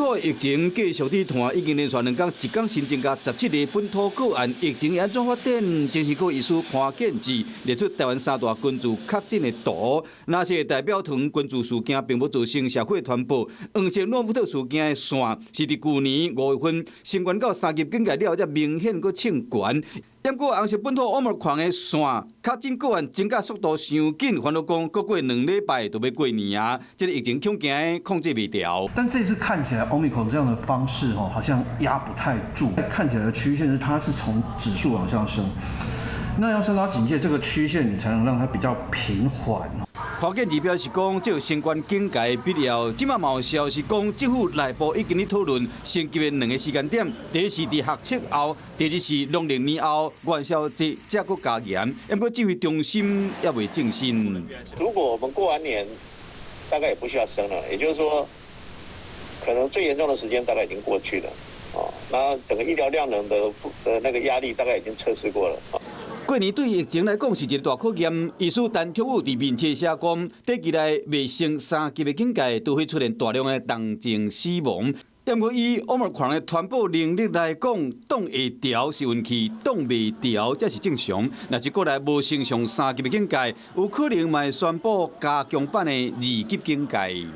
土疫情继续伫传，已经连续2天，一天新增加17个本土个案，疫情安怎发展？精神科医师潘建志列出台湾3大群聚确诊的图，那些代表团群聚事件并无造成社会传播。黄色诺福特事件的线是伫去年5月份升悬到3级警戒了后，才明显佫称悬。点过红色本土Omicron的线，确诊个案增加速度伤紧，烦恼讲过2礼拜就要过年啊，这个疫情恐惊控制袂掉。但这次看起来 Omicron 这样的方式好像压不太住，看起来的曲线是它是从指数往上升，那要升高警戒，这个曲线你才能让它比较平缓。潘建志表示讲，这有相关警戒的必要。即马有消息讲，政府内部已经咧讨论升级的2个时间点，第一是伫学测后，第二是农历年后元宵节才佫加严。不过指挥中心也未正心。如果我们过完年，大概也不需要升了，也就是说，可能最严重的时间大概已经过去了。那整个医疗量能的那个压力大概已经测试过了。过年对疫情来讲是一个大考验。医师陈忠武伫面册写讲，短期内未升3级的警戒，都会出现大量的重症死亡。因为以 Omicron 的传播能力来讲，挡会调是运气，挡袂调才是正常。若是过来无升上3级的警戒，有可能嘛会宣布加强版的2级警戒。